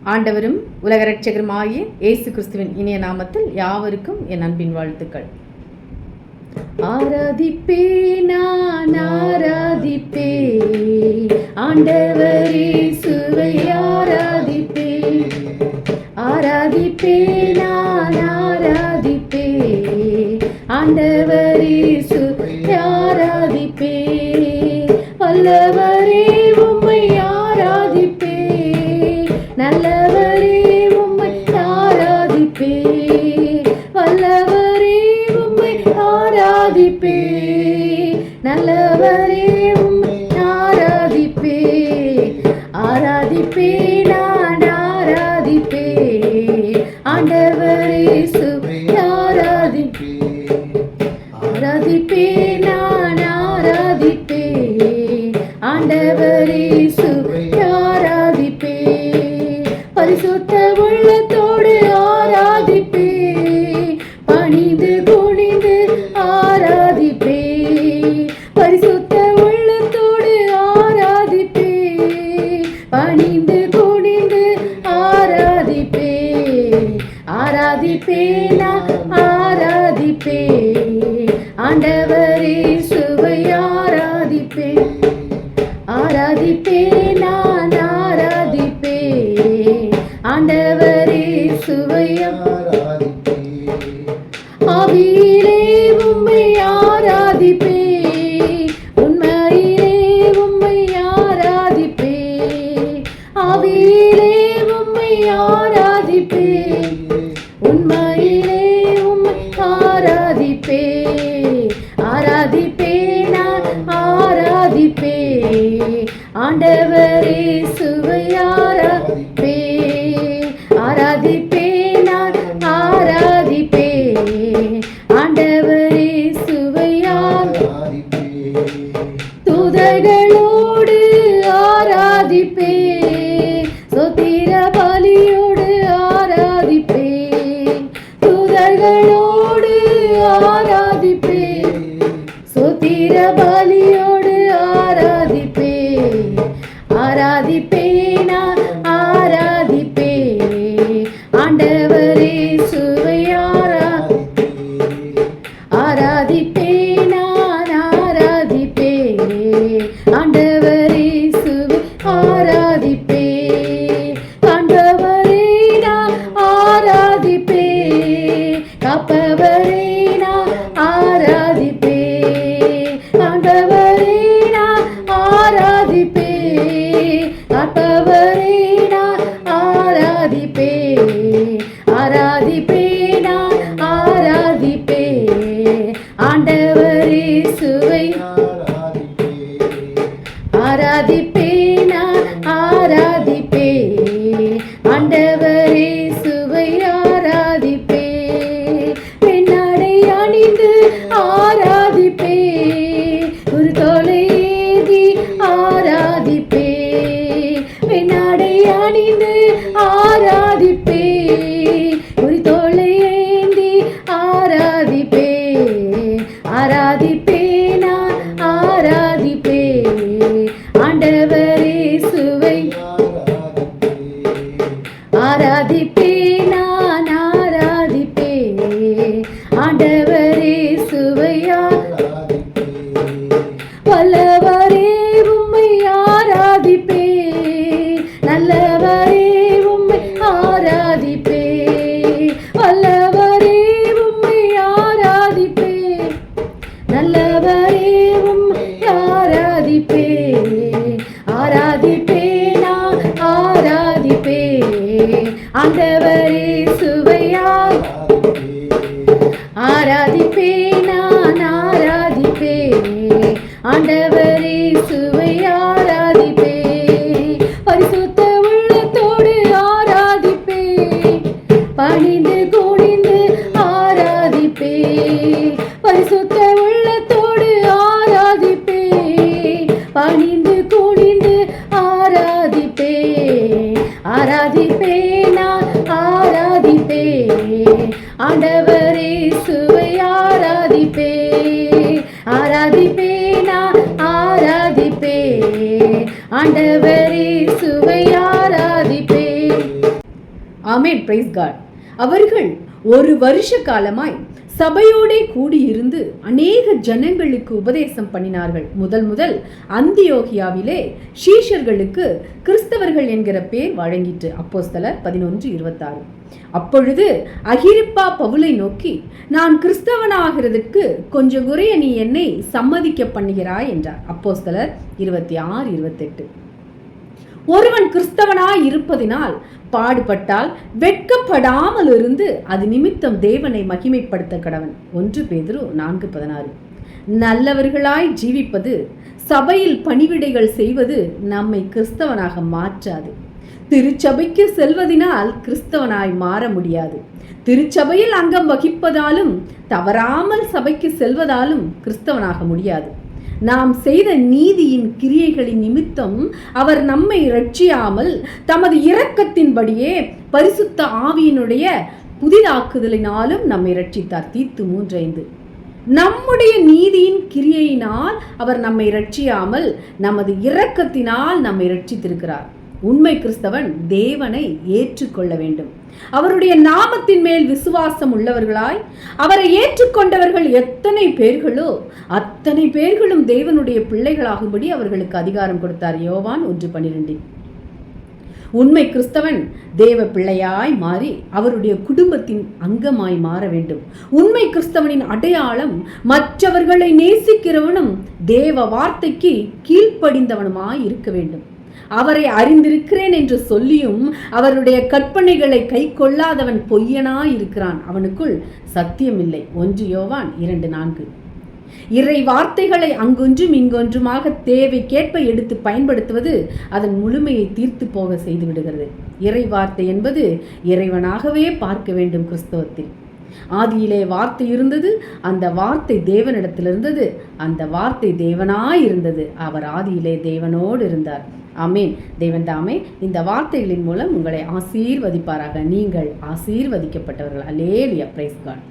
ஆண்டவரும் உலக இரட்சகருமாகிய இயேசு கிறிஸ்துவின் இனிய நாமத்தில் யாவருக்கும் என் அன்பின் வாழ்த்துக்கள். ஆராதிப்பே நான் ஆராதிப்பே, ஆண்டவர் இயேசுவை ஆராதிப்பே. ஆராதிப்பே நான் ஆராதிப்பே, ஆண்டவர் இயேசுவை ஆராதிப்பே. வல்லவரே உம்மை ஆராதிப்பே, நல்லவரே உம்மை ஆராதிப்பே. வல்லவரே உம்மை ஆராதிப்பே, நல்லவரே உம்மை ஆராதிப்பே. ஆராதிப்பே நான் ஆராதிப்பே, ஆண்டவர் இயேசுவை ஆராதிப்பே. ஆராதிப்பே நான் ஆராதிப்பே, ஆண்டவர் இயேசுவை ஆராதிப்பே. பரிசுத்த உள்ளத்தோடு ஆராதிப்பே, பணிந்து குனிந்து ஆராதிப்பே. பரிசுத்த உள்ளத்தோடு ஆராதிப்பே, பணிந்து குனிந்து ஆராதிப்பே. ஆராதிப்பே நான் ஆராதிப்பே, ஆண்டவர் இயேசுவை ஆராதிப்பே. ஆராதிப்பே நான் ஆராதிப்பே, ஆண்டவர் இயேசுவை ஆராதிப்பே. ஆவியிலே உம்மை ஆராதிப்பே, உண்மையிலே உம்மை ஆராதிப்பே. ஆவியிலே உம்மை ஆராதிப்பே, உண்மையிலே உம்மை ஆராதிப்பே. ஆராதிப்பே நான் ஆராதிப்பே, ஆண்டவர் இயேசுவை ஆராதிப்பே. ஆராதிப்பே நான் ஆராதிப்பே, ஆண்டவர் இயேசுவை ஆராதிப்பே. தூதர்களோடு ஆராதிப்பே, ஸ்தோத்திர பலியோடு ஆராதிப்பே. தூதர்களோடு ஆராதிப்பே, ஸ்தோத்திர பலியோடு ஆராதிப்பே. ஆராதிப்பே நான் ஆராதிப்பே, ஆண்டவர் இயேசுவை ஆராதிப்பே. ஆராதிப்பே நான் ஆராதிப்பே, ஆண்டவர் இயேசுவை ஆராதிப்பே. காண்பவரே நான் ஆராதிப்பே, காப்பவரே நான் ஆராதிப்பே. காண்பவரே நான் ஆராதிப்பே, காப்பவரே நான் ஆராதிப்பே. ஆராதிப்பே நான் ஆராதிப்பே, ஆண்டவர் இயேசுவை ஆராதிப்பே. ஆராதிப்பே நான் ஆராதிப்பே, ஆண்டவர் இயேசுவை ஆராதிப்பே. பெண்ணாடை அணிந்து ஆராதிப்பே, ஒரு தோளை ஏந்தி ஆராதிப்பே. பெண்ணாடை அணிந்து ஆராதிப்பே, ஒரு தோளை ஏந்தி ஆராதிப்பே. ஆராதிப்பே நான் ஆராதிப்பே, ஆண்டவர் இயேசுவை ஆராதிப்பே. ஆராதிப்பே நான் ஆராதிப்பே, ஆண்டவர் இயேசுவை ஆராதிப்பே. வல்லவரே உம்மை ஆராதிப்பே, நல்லவரே உம்மை ஆராதிப்பே. வல்லவரே உம்மை ஆராதிப்பே, நல்லவரே உம்மை ஆராதிப்பே. ஆராதிப்பே நான் ஆராதிப்பே, ஆண்டவர் இயேசுவை ஆராதிப்பே. ஆராதிப்பே நான் ஆராதிப்பே, ஆண்டவர் இயேசுவை ஆராதிப்பே. பரிசுத்த உள்ளத்தோடு ஆராதிப்பே, பணிந்து குனிந்து ஆராதிப்பே. பரிசுத்த உள்ளத்தோடு ஆராதிப்பே, பணிந்து குனிந்து ஆராதிப்பே. ஆராதிப்பே நான் ஆராதிப்பே, ஆண்டவர் இயேசுவை ஆராதிப்பே. ஆராதிப்பே நான் ஆராதிப்பே, ஆண்டவர் இயேசுவை ஆராதிப்பே. ஆமென். Praise God. அவர்கள் ஒரு வருஷ காலமாய் சபையோடே கூடியிருந்து அநேக ஜனங்களுக்கு உபதேசம் பண்ணினார்கள். முதல் அந்தியோகியாவிலே சீஷர்களுக்கு கிறிஸ்தவர்கள் என்கிற பேர் வழங்கிற்று. அப்போஸ்தலர் 11:26. அப்பொழுது அகிரிப்பா பவுலை நோக்கி, நான் கிறிஸ்தவனாகிறதுக்கு கொஞ்சம் குறைய நீ என்னை சம்மதிக்க பண்ணுகிறாய் என்றார். அப்போஸ்தலர் 26-28. ஒருவன் கிறிஸ்தவனாய் இருப்பதினால் பாடுபட்டால் வெட்கப்படாமல் இருந்து அது நிமித்தம் தேவனை மகிமைப்படுத்த கடவன். 1 பேதுரு 4:16. நல்லவர்களாய் ஜீவிப்பது, சபையில் பணிவிடைகள் செய்வது நம்மை கிறிஸ்தவனாக மாற்றாது. திருச்சபைக்கு செல்வதினால் கிறிஸ்தவனாய் மாற முடியாது. திருச்சபையில் அங்கம் வகிப்பதாலும் தவறாமல் சபைக்கு செல்வதாலும் கிறிஸ்தவனாக முடியாது. நாம் செய்த நீதியின் கிரியைகளின் நிமித்தம் அவர் நம்மை இரட்சியாமல் தமது இரக்கத்தின்படியே பரிசுத்த ஆவியினுடைய புதிதாக்குதலினாலும் நம்மை இரட்சித்தார். தீத்து 3:5. நம்முடைய நீதியின் கிரியையினால் அவர் நம்மை இரட்சியாமல் நமது இரக்கத்தினால் நம்மை இரட்சித்திருக்கிறார். உண்மை கிறிஸ்தவன் தேவனை ஏற்றுக்கொள்ள வேண்டும். அவருடைய நாமத்தின் மேல் விசுவாசம் உள்ளவர்களாய் அவரை ஏற்றுக்கொண்டவர்கள் எத்தனை பேர்களோ அத்தனை பேர்களும் தேவனுடைய பிள்ளைகளாகும்படி அவர்களுக்கு அதிகாரம் கொடுத்தார். யோவான் 1:12. உண்மை கிறிஸ்தவன் தேவ பிள்ளையாய் மாறி அவருடைய குடும்பத்தின் அங்கமாய் மாற வேண்டும். உண்மை கிறிஸ்தவனின் அடையாளம் மற்றவர்களை நேசிக்கிறவனும் தேவ வார்த்தைக்கு கீழ்ப்படிந்தவனுமாய் இருக்க வேண்டும். அவரை அறிந்திருக்கிறேன் என்று சொல்லியும் அவருடைய கற்பனைகளை கை கொள்ளாதவன் பொய்யனாய் இருக்கிறான், அவனுக்குள் சத்தியம் இல்லை. 1 யோவான் 2:4. இறை வார்த்தைகளை அங்கொன்றும் இங்கொன்றுமாக தேவைக்கேற்ப எடுத்து பயன்படுத்துவது அதன் முழுமையை தீர்த்து போக செய்து விடுகிறது. இறை வார்த்தை என்பது இறைவனாகவே பார்க்க வேண்டும். கிறிஸ்தவத்தில் ஆதியிலே வார்த்தை இருந்தது, அந்த வார்த்தை தேவனிடத்தில் இருந்தது, அந்த வார்த்தை தேவனாய் இருந்தது, அவர் ஆதியிலே தேவனோடு இருந்தார். ஆமேன். தேவன் தாமே இந்த வார்த்தைகளின் மூலம் உங்களை ஆசீர்வதிப்பாராக. நீங்கள் ஆசீர்வதிக்கப்பட்டவர்கள். அல்லேலூயா. Price God.